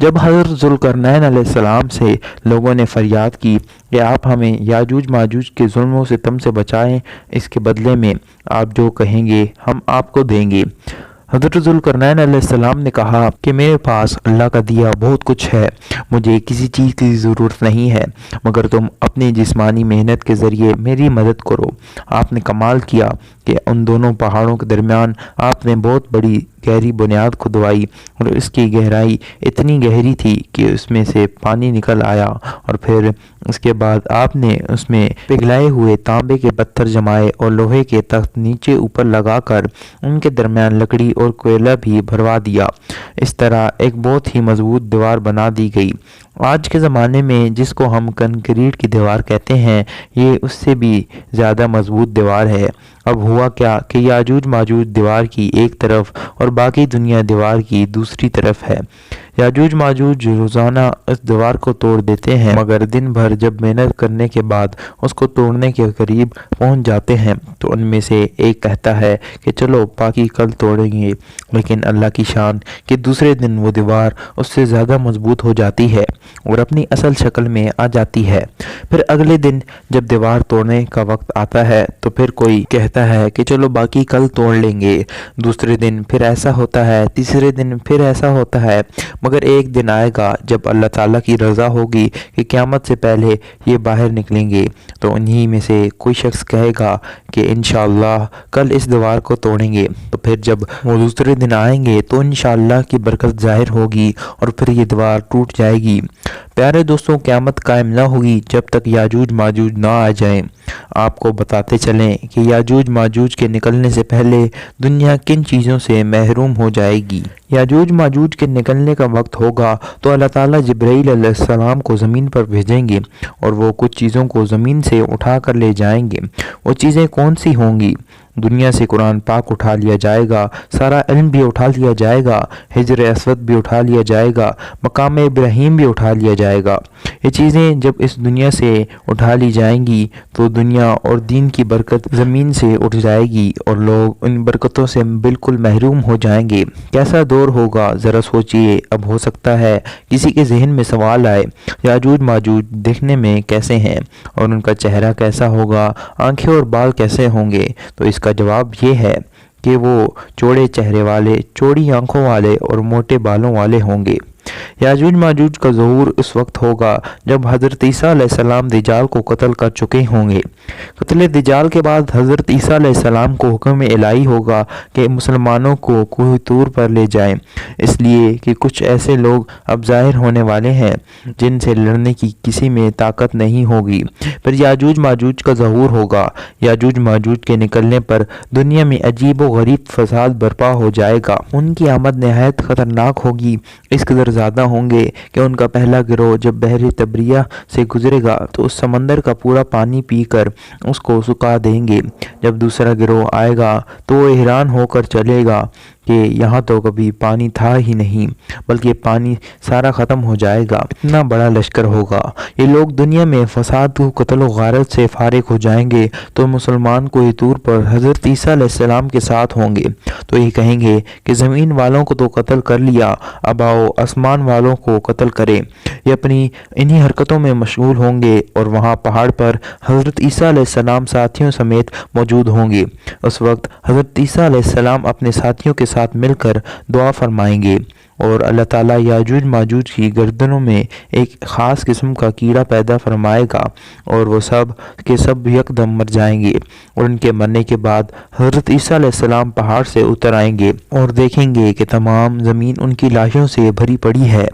جب حضرت ذوالقرنین علیہ السلام سے لوگوں نے فریاد کی کہ آپ ہمیں یاجوج ماجوج کے ظلم و ستم سے بچائیں، اس کے بدلے میں آپ جو کہیں گے ہم آپ کو دیں گے، حضرت ذوالقرنین علیہ السلام نے کہا کہ میرے پاس اللہ کا دیا بہت کچھ ہے، مجھے کسی چیز کی ضرورت نہیں ہے، مگر تم اپنی جسمانی محنت کے ذریعے میری مدد کرو۔ آپ نے کمال کیا کہ ان دونوں پہاڑوں کے درمیان آپ نے بہت بڑی گہری بنیاد کھدوائی، اور اس کی گہرائی اتنی گہری تھی کہ اس میں سے پانی نکل آیا، اور پھر اس کے بعد آپ نے اس میں پگھلائے ہوئے تانبے کے پتھر جمائے اور لوہے کے تخت نیچے اوپر لگا کر ان کے درمیان لکڑی اور کوئلہ بھی بھروا دیا۔ اس طرح ایک بہت ہی مضبوط دیوار بنا دی گئی۔ آج کے زمانے میں جس کو ہم کنکریٹ کی دیوار کہتے ہیں، یہ اس سے بھی زیادہ مضبوط دیوار ہے۔ اب ہوا کیا کہ یاجوج ماجوج دیوار کی ایک طرف اور باقی دنیا دیوار کی دوسری طرف ہے۔ یاجوج ماجوج روزانہ اس دیوار کو توڑ دیتے ہیں، مگر دن بھر جب محنت کرنے کے بعد اس کو توڑنے کے قریب پہنچ جاتے ہیں تو ان میں سے ایک کہتا ہے کہ چلو باقی کل توڑیں گے، لیکن اللہ کی شان کہ دوسرے دن وہ دیوار اس سے زیادہ مضبوط ہو جاتی ہے اور اپنی اصل شکل میں آ جاتی ہے۔ پھر اگلے دن جب دیوار توڑنے کا وقت آتا ہے تو پھر کوئی کہتا ہے کہ چلو باقی کل توڑ لیں گے، دوسرے دن پھر ایسا ہوتا ہے، تیسرے دن پھر ایسا ہوتا ہے، مگر ایک دن آئے گا جب اللہ تعالیٰ کی رضا ہوگی کہ قیامت سے پہلے یہ باہر نکلیں گے، تو انہی میں سے کوئی شخص کہے گا کہ انشاءاللہ کل اس دیوار کو توڑیں گے، تو پھر جب وہ دوسرے دن آئیں گے تو انشاءاللہ کی برکت ظاہر ہوگی اور پھر یہ دیوار ٹوٹ جائے گی۔ پیارے دوستوں، قیامت قائم نہ ہوگی جب تک یاجوج ماجوج نہ آ جائیں۔ آپ کو بتاتے چلیں کہ یاجوج ماجوج کے نکلنے سے پہلے دنیا کن چیزوں سے محروم ہو جائے گی۔ یاجوج ماجوج کے نکلنے کا وقت ہوگا تو اللہ تعالیٰ جبرائیل علیہ السلام کو زمین پر بھیجیں گے اور وہ کچھ چیزوں کو زمین سے اٹھا کر لے جائیں گے۔ وہ چیزیں کون سی ہوں گی؟ دنیا سے قرآن پاک اٹھا لیا جائے گا، سارا علم بھی اٹھا لیا جائے گا، حجر اسود بھی اٹھا لیا جائے گا، مقام ابراہیم بھی اٹھا لیا جائے گا۔ یہ چیزیں جب اس دنیا سے اٹھا لی جائیں گی تو دنیا اور دین کی برکت زمین سے اٹھ جائے گی اور لوگ ان برکتوں سے بالکل محروم ہو جائیں گے۔ کیسا دور ہوگا ذرا سوچئے۔ اب ہو سکتا ہے کسی کے ذہن میں سوال آئے، یاجوج ماجوج دیکھنے میں کیسے ہیں اور ان کا چہرہ کیسا ہوگا، آنکھیں اور بال کیسے ہوں گے؟ تو اس کا جواب یہ ہے کہ وہ چوڑے چہرے والے، چوڑی آنکھوں والے اور موٹے بالوں والے ہوں گے۔ یاجوج ماجوج کا ظہور اس وقت ہوگا جب حضرت عیسیٰ علیہ السلام دجال کو قتل کر چکے ہوں گے۔ قتل دجال کے بعد حضرت عیسیٰ علیہ السلام کو حکم الہی ہوگا کہ مسلمانوں کو کوہ طور پر لے جائیں، اس لیے کہ کچھ ایسے لوگ اب ظاہر ہونے والے ہیں جن سے لڑنے کی کسی میں طاقت نہیں ہوگی۔ پھر یاجوج ماجوج کا ظہور ہوگا۔ یاجوج ماجوج کے نکلنے پر دنیا میں عجیب و غریب فساد برپا ہو جائے گا۔ ان کی آمد نہایت خطرناک ہوگی، اس قدر زیادہ ہوں گے کہ ان کا پہلا گروہ جب بحر تبریہ سے گزرے گا تو اس سمندر کا پورا پانی پی کر اس کو سکھا دیں گے۔ جب دوسرا گروہ آئے گا تو وہ حیران ہو کر چلے گا کہ یہاں تو کبھی پانی تھا ہی نہیں، بلکہ پانی سارا ختم ہو جائے گا، اتنا بڑا لشکر ہوگا۔ یہ لوگ دنیا میں فساد و قتل و غارت سے فارغ ہو جائیں گے تو مسلمان کوہ طور پر حضرت عیسیٰ علیہ السلام کے ساتھ ہوں گے، تو یہ کہیں گے کہ زمین والوں کو تو قتل کر لیا، اب آؤ آسمان والوں کو قتل کریں۔ یہ اپنی انہی حرکتوں میں مشغول ہوں گے اور وہاں پہاڑ پر حضرت عیسیٰ علیہ السلام ساتھیوں سمیت موجود ہوں گے۔ اس وقت حضرت عیسیٰ علیہ السلام اپنے ساتھیوں کے ساتھ مل کر دعا فرمائیں گے اور اللہ تعالیٰ یاجوج ماجوج کی گردنوں میں ایک خاص قسم کا کیڑا پیدا فرمائے گا اور وہ سب کے سب یکدم مر جائیں گے، اور ان کے مرنے کے بعد حضرت عیسیٰ علیہ السلام پہاڑ سے اتر آئیں گے اور دیکھیں گے کہ تمام زمین ان کی لاشوں سے بھری پڑی ہے،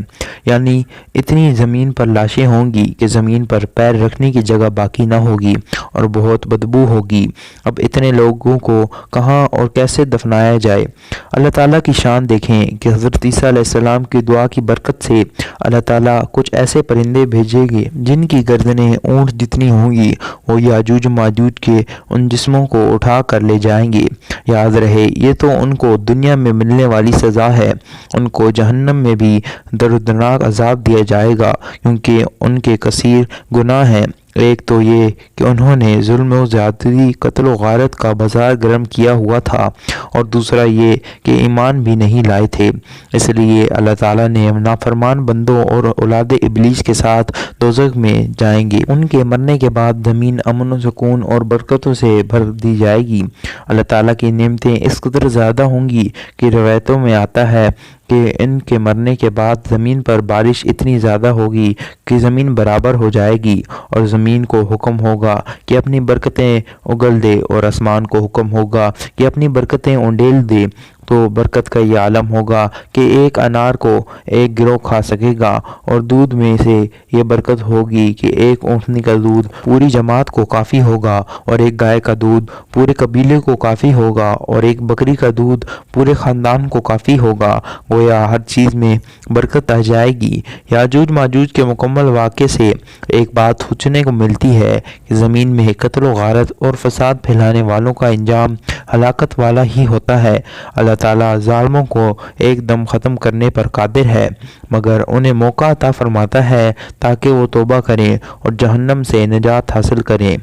یعنی اتنی زمین پر لاشیں ہوں گی کہ زمین پر پیر رکھنے کی جگہ باقی نہ ہوگی اور بہت بدبو ہوگی۔ اب اتنے لوگوں کو کہاں اور کیسے دفنایا جائے؟ اللہ تعالیٰ کی شان دیکھیں کہ حضرت عیسیٰ علیہ السلام کی دعا کی برکت سے اللہ تعالیٰ کچھ ایسے پرندے بھیجیں گے جن کی گردنیں اونٹ جتنی ہوں گی، وہ یاجوج ماجوج کے ان جسموں کو اٹھا کر لے جائیں گے۔ یاد رہے، یہ تو ان کو دنیا میں ملنے والی سزا ہے، ان کو جہنم میں بھی دردناک عذاب دیا جائے گا کیونکہ ان کے کثیر گناہ ہیں۔ ایک تو یہ کہ انہوں نے ظلم و زیادتی، قتل و غارت کا بازار گرم کیا ہوا تھا، اور دوسرا یہ کہ ایمان بھی نہیں لائے تھے۔ اس لیے اللہ تعالیٰ نے نافرمان بندوں اور اولاد ابلیس کے ساتھ دوزخ میں جائیں گے۔ ان کے مرنے کے بعد زمین امن و سکون اور برکتوں سے بھر دی جائے گی۔ اللہ تعالیٰ کی نعمتیں اس قدر زیادہ ہوں گی کہ روایتوں میں آتا ہے کہ ان کے مرنے کے بعد زمین پر بارش اتنی زیادہ ہوگی کہ زمین برابر ہو جائے گی، اور زمین کو حکم ہوگا کہ اپنی برکتیں اگل دے، اور آسمان کو حکم ہوگا کہ اپنی برکتیں انڈیل دے۔ تو برکت کا یہ عالم ہوگا کہ ایک انار کو ایک گروہ کھا سکے گا، اور دودھ میں سے یہ برکت ہوگی کہ ایک اونٹنی کا دودھ پوری جماعت کو کافی ہوگا، اور ایک گائے کا دودھ پورے قبیلے کو کافی ہوگا، اور ایک بکری کا دودھ پورے خاندان کو کافی ہوگا۔ گویا ہر چیز میں برکت آ جائے گی۔ یاجوج ماجوج کے مکمل واقعے سے ایک بات سوچنے کو ملتی ہے کہ زمین میں قتل و غارت اور فساد پھیلانے والوں کا انجام ہلاکت والا ہی ہوتا ہے۔ اللہ تعالیٰ ظالموں کو ایک دم ختم کرنے پر قادر ہے، مگر انہیں موقع عطا فرماتا ہے تاکہ وہ توبہ کریں اور جہنم سے نجات حاصل کریں۔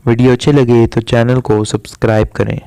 ویڈیو اچھے لگے تو چینل کو سبسکرائب کریں۔